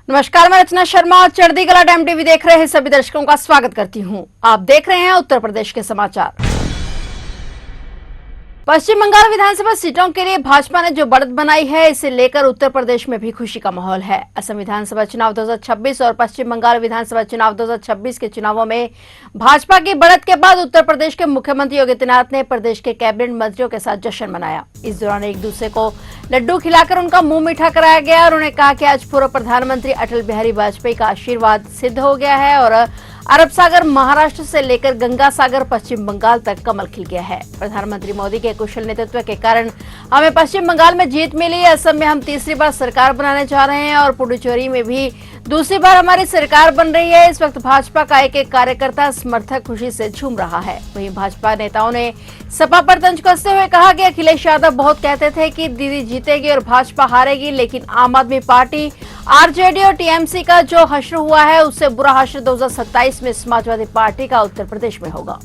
नमस्कार, मैं रचना शर्मा और चढ़ती कला टाइम टीवी देख रहे हैं सभी दर्शकों का स्वागत करती हूं। आप देख रहे हैं उत्तर प्रदेश के समाचार। पश्चिम बंगाल विधानसभा सीटों के लिए भाजपा ने जो बढ़त बनाई है, इसे लेकर उत्तर प्रदेश में भी खुशी का माहौल है। असम विधानसभा चुनाव 2026 और पश्चिम बंगाल विधानसभा चुनाव 2026 के चुनावों में भाजपा की बढ़त के बाद उत्तर प्रदेश के मुख्यमंत्री योगी आदित्यनाथ ने प्रदेश के कैबिनेट मंत्रियों के साथ जश्न मनाया। इस दौरान एक दूसरे को लड्डू खिलाकर उनका मुंह मीठा कराया गया और उन्होंने कहा कि आज पूर्व प्रधानमंत्री अटल बिहारी वाजपेयी का आशीर्वाद सिद्ध हो गया है और अरब सागर महाराष्ट्र से लेकर गंगा सागर पश्चिम बंगाल तक कमल खिल गया है। प्रधानमंत्री मोदी के कुशल नेतृत्व के कारण हमें पश्चिम बंगाल में जीत मिली। असम में हम तीसरी बार सरकार बनाने जा रहे हैं और पुडुचेरी में भी दूसरी बार हमारी सरकार बन रही है। इस वक्त भाजपा का एक एक कार्यकर्ता समर्थक खुशी से झूम रहा है। वहीं भाजपा नेताओं ने सपा पर तंज कसते हुए कहा कि अखिलेश यादव बहुत कहते थे कि दीदी जीतेगी और भाजपा हारेगी, लेकिन आम आदमी पार्टी, आरजेडी और टीएमसी का जो हश्र हुआ है, उससे बुरा हश्र 2027 में समाजवादी पार्टी का उत्तर प्रदेश में होगा।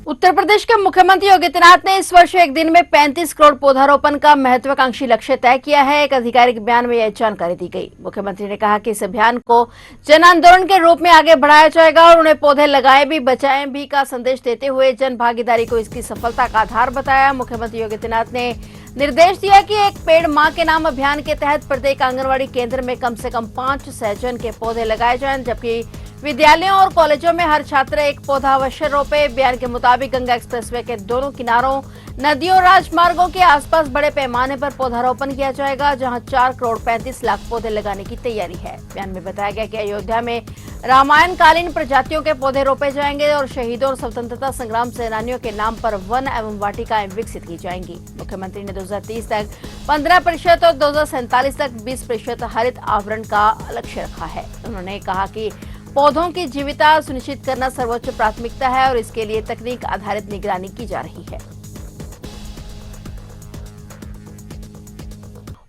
उत्तर प्रदेश के मुख्यमंत्री योगी आदित्यनाथ ने इस वर्ष एक दिन में 35 करोड़ पौधारोपण का महत्वाकांक्षी लक्ष्य तय किया है। एक आधिकारिक बयान में यह जानकारी दी गई। मुख्यमंत्री ने कहा कि इस अभियान को जन आंदोलन के रूप में आगे बढ़ाया जाएगा और उन्हें पौधे लगाए भी बचाएं भी का संदेश देते हुए जन भागीदारी को इसकी सफलता का आधार बताया। मुख्यमंत्री योगी आदित्यनाथ ने निर्देश दिया कि एक पेड़ मां के नाम अभियान के तहत प्रत्येक आंगनबाड़ी केंद्र में कम से कम 5 सहजन के पौधे लगाए जाएं, जबकि विद्यालयों और कॉलेजों में हर छात्र एक पौधा अवश्य रोपे। बयान के मुताबिक गंगा एक्सप्रेसवे के दोनों किनारों, नदियों और राजमार्गों के आसपास बड़े पैमाने पर पौधारोपण किया जाएगा, जहां 4 करोड़ 35 लाख पौधे लगाने की तैयारी है। बयान में बताया गया कि अयोध्या में रामायण कालीन प्रजातियों के पौधे रोपे जाएंगे और शहीदों और स्वतंत्रता संग्राम सेनानियों के नाम पर वन एवं वाटिकाएं विकसित की जाएंगी। मुख्यमंत्री ने 2030 तक 15% और 2047 तक 20% हरित आवरण का लक्ष्य रखा है। उन्होंने कहा कि पौधों की जीविता सुनिश्चित करना सर्वोच्च प्राथमिकता है और इसके लिए तकनीक आधारित निगरानी की जा रही है।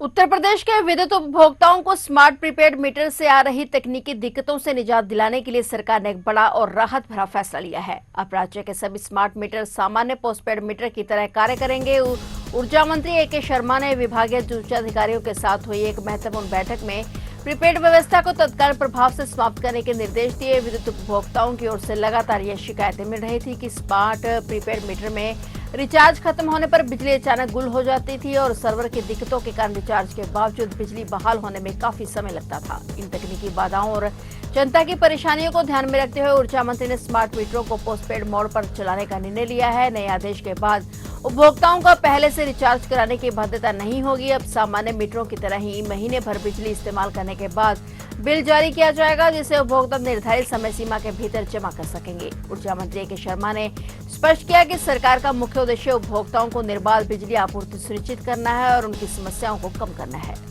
उत्तर प्रदेश के विद्युत उपभोक्ताओं को स्मार्ट प्रीपेड मीटर से आ रही तकनीकी दिक्कतों से निजात दिलाने के लिए सरकार ने एक बड़ा और राहत भरा फैसला लिया है। अब राज्य के सभी स्मार्ट मीटर सामान्य पोस्टपेड मीटर की तरह कार्य करेंगे। ऊर्जा मंत्री ए.के. शर्मा ने विभागीय उच्च अधिकारियों के साथ हुई एक महत्वपूर्ण बैठक में प्रीपेड व्यवस्था को तत्काल प्रभाव से समाप्त करने के निर्देश दिए। विद्युत उपभोक्ताओं की ओर से लगातार ये शिकायतें मिल रही थी कि स्मार्ट प्रीपेड मीटर में रिचार्ज खत्म होने पर बिजली अचानक गुल हो जाती थी और सर्वर की दिक्कतों के कारण रिचार्ज के बावजूद बिजली बहाल होने में काफी समय लगता था। इन तकनीकी बाधाओं और जनता की परेशानियों को ध्यान में रखते हुए ऊर्जा मंत्री ने स्मार्ट मीटरों को पोस्टपेड मोड पर चलाने का निर्णय लिया है। नए आदेश के बाद उपभोक्ताओं का पहले से रिचार्ज कराने की बाध्यता नहीं होगी। अब सामान्य मीटरों की तरह ही महीने भर बिजली इस्तेमाल करने के बाद बिल जारी किया जाएगा, जिसे उपभोक्ता निर्धारित समय सीमा के भीतर जमा कर सकेंगे। ऊर्जा मंत्री ए.के. शर्मा ने स्पष्ट किया कि सरकार का मुख्य उद्देश्य उपभोक्ताओं को निर्बाध बिजली आपूर्ति सुनिश्चित करना है और उनकी समस्याओं को कम करना है।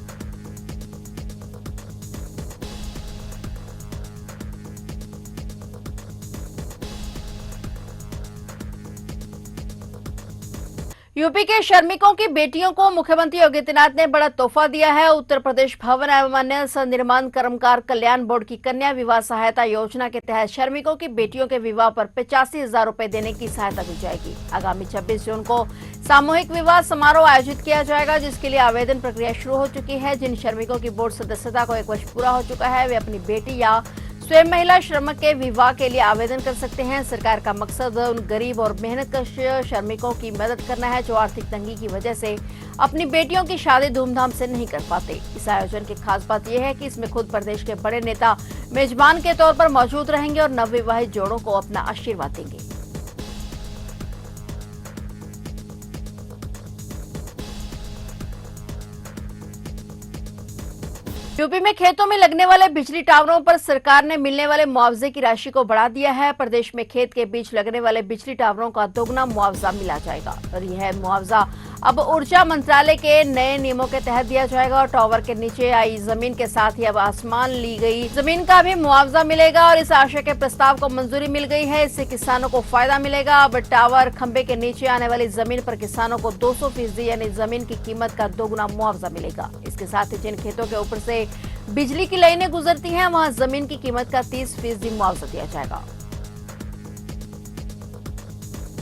यूपी के श्रमिकों की बेटियों को मुख्यमंत्री योगी आदित्यनाथ ने बड़ा तोहफा दिया है। उत्तर प्रदेश भवन एवं अन्य संनिर्माण कर्मकार कल्याण बोर्ड की कन्या विवाह सहायता योजना के तहत श्रमिकों की बेटियों के विवाह पर 85,000 रुपए देने की सहायता दी जाएगी। आगामी 26 जून को सामूहिक विवाह समारोह आयोजित किया जाएगा, जिसके लिए आवेदन प्रक्रिया शुरू हो चुकी है। जिन श्रमिकों की बोर्ड सदस्यता को 1 वर्ष पूरा हो चुका है, वे अपनी बेटी या स्वयं महिला श्रमिक के विवाह के लिए आवेदन कर सकते हैं। सरकार का मकसद उन गरीब और मेहनतकश श्रमिकों की मदद करना है जो आर्थिक तंगी की वजह से अपनी बेटियों की शादी धूमधाम से नहीं कर पाते। इस आयोजन की खास बात यह है कि इसमें खुद प्रदेश के बड़े नेता मेजबान के तौर पर मौजूद रहेंगे और नवविवाहित जोड़ों को अपना आशीर्वाद देंगे। यूपी में खेतों में लगने वाले बिजली टावरों पर सरकार ने मिलने वाले मुआवजे की राशि को बढ़ा दिया है। प्रदेश में खेत के बीच लगने वाले बिजली टावरों का दोगुना मुआवजा मिला जाएगा और यह मुआवजा अब ऊर्जा मंत्रालय के नए नियमों के तहत दिया जाएगा और टावर के नीचे आई जमीन के साथ ही अब आसमान ली गई जमीन का भी मुआवजा मिलेगा और इस आशय के प्रस्ताव को मंजूरी मिल गई है। इससे किसानों को फायदा मिलेगा। अब टावर खंबे के नीचे आने वाली जमीन पर किसानों को 200% यानी जमीन की कीमत का दोगुना मुआवजा मिलेगा। इसके साथ ही जिन खेतों के ऊपर से बिजली की लाइनें गुजरती हैं, वहां जमीन की कीमत का 30% मुआवजा दिया जाएगा।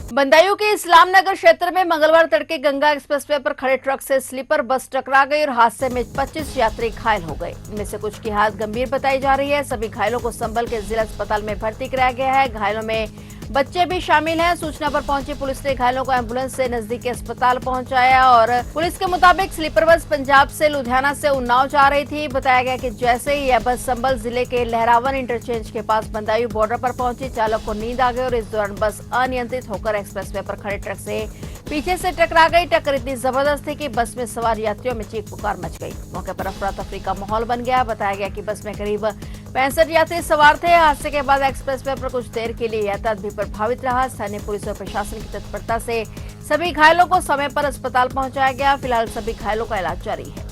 बदायूं के इस्लाम नगर क्षेत्र में मंगलवार तड़के गंगा एक्सप्रेसवे पर खड़े ट्रक से स्लीपर बस टकरा गई और हादसे में 25 यात्री घायल हो गए। इनमें से कुछ की हालत गंभीर बताई जा रही है। सभी घायलों को संभल के जिला अस्पताल में भर्ती कराया गया है। घायलों में बच्चे भी शामिल हैं। सूचना पर पहुंची पुलिस ने घायलों को एम्बुलेंस से नजदीकी अस्पताल पहुंचाया और पुलिस के मुताबिक स्लीपर बस पंजाब से लुधियाना से उन्नाव जा रही थी। बताया गया कि जैसे ही यह बस संभल जिले के लहरावन इंटरचेंज के पास बदायूं बॉर्डर पर पहुंची, चालक को नींद आ गई और इस दौरान बस अनियंत्रित होकर एक्सप्रेसवे पर खड़े ट्रक से पीछे से टकरा गई। टक्कर इतनी जबरदस्त थी कि बस में सवार यात्रियों में चीख पुकार मच गई। मौके पर अफरा तफरी का माहौल बन गया। बताया गया कि बस में करीब 65 यात्री सवार थे। हादसे के बाद एक्सप्रेसवे पर कुछ देर के लिए यातायात भी प्रभावित रहा। स्थानीय पुलिस और प्रशासन की तत्परता से सभी घायलों को समय पर अस्पताल पहुंचाया गया। फिलहाल सभी घायलों का इलाज जारी है।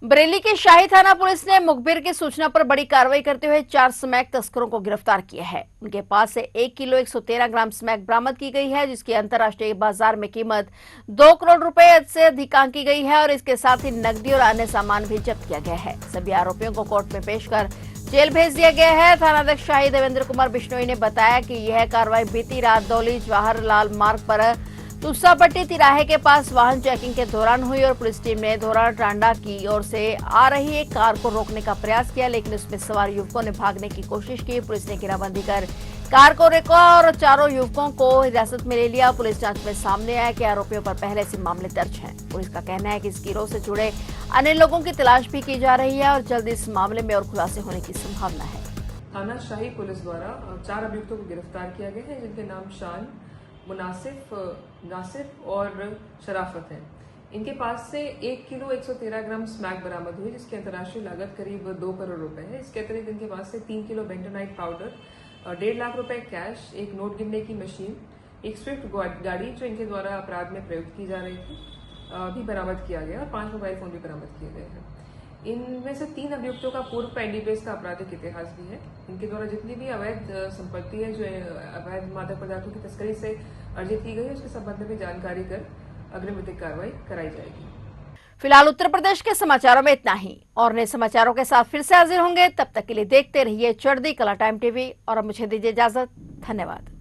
बरेली के शाही थाना पुलिस ने मुखबिर की सूचना पर बड़ी कार्रवाई करते हुए 4 स्मैक तस्करों को गिरफ्तार किया है। उनके पास से 1 किलो 113 ग्राम स्मैक बरामद की गई है, जिसकी अंतर्राष्ट्रीय बाजार में कीमत 2 करोड़ रुपए से अधिक आंकी गई है और इसके साथ ही नकदी और अन्य सामान भी जब्त किया गया है। सभी आरोपियों को कोर्ट में पेश कर जेल भेज दिया गया है। थानाध्यक्ष शाही देवेंद्र कुमार बिश्नोई ने बताया कि यह कार्रवाई बीती रात दौली जवाहरलाल मार्ग पर तुस्सापट्टी तिराहे के पास वाहन चेकिंग के दौरान हुई और पुलिस टीम ने धोरा टांडा की ओर से आ रही एक कार को रोकने का प्रयास किया, लेकिन उसमें सवार युवकों ने भागने की कोशिश की। पुलिस ने घेराबंदी कर कार को रोका और चारों युवकों को हिरासत में ले लिया। पुलिस जांच में सामने आया कि आरोपियों पर पहले से मामले दर्ज हैं। पुलिस का कहना है कि इस गिरोह से जुड़े अन्य लोगों की तलाश भी की जा रही है और जल्द इस मामले में और खुलासे होने की संभावना है। थाना शाही पुलिस द्वारा 4 अभियुक्तों को गिरफ्तार किया गया है, जिनके नाम शान, मुनासिफ, नासिफ और शराफत है। इनके पास से 1 किलो 113 ग्राम स्मैक बरामद हुई, जिसकी अंतर्राष्ट्रीय लागत करीब 2 करोड़ रुपए है। इसके अतिरिक्त इनके पास से 3 किलो बेंटोनाइट पाउडर, 1.5 लाख रुपए कैश, एक नोट गिनने की मशीन, एक स्विफ्ट गाड़ी जो इनके द्वारा अपराध में प्रयुक्त की जा रही थी, भी बरामद किया गया और 5 मोबाइल फोन भी बरामद किए गए हैं। इनमें से 3 अभियुक्तों का पूर्व एनडीपीएस का आपराधिक इतिहास भी है। इनके द्वारा जितनी भी अवैध संपत्ति है जो अवैध मादक पदार्थों की तस्करी से अर्जित की गई है, उसके संबंध में भी जानकारी कर अग्रिम विधिक कार्रवाई कराई जाएगी। फिलहाल उत्तर प्रदेश के समाचारों में इतना ही और नए समाचारों के साथ फिर से हाजिर होंगे। तब तक के लिए देखते रहिए चढ़ती कला टाइम टीवी और अब मुझे दीजिए इजाजत। धन्यवाद।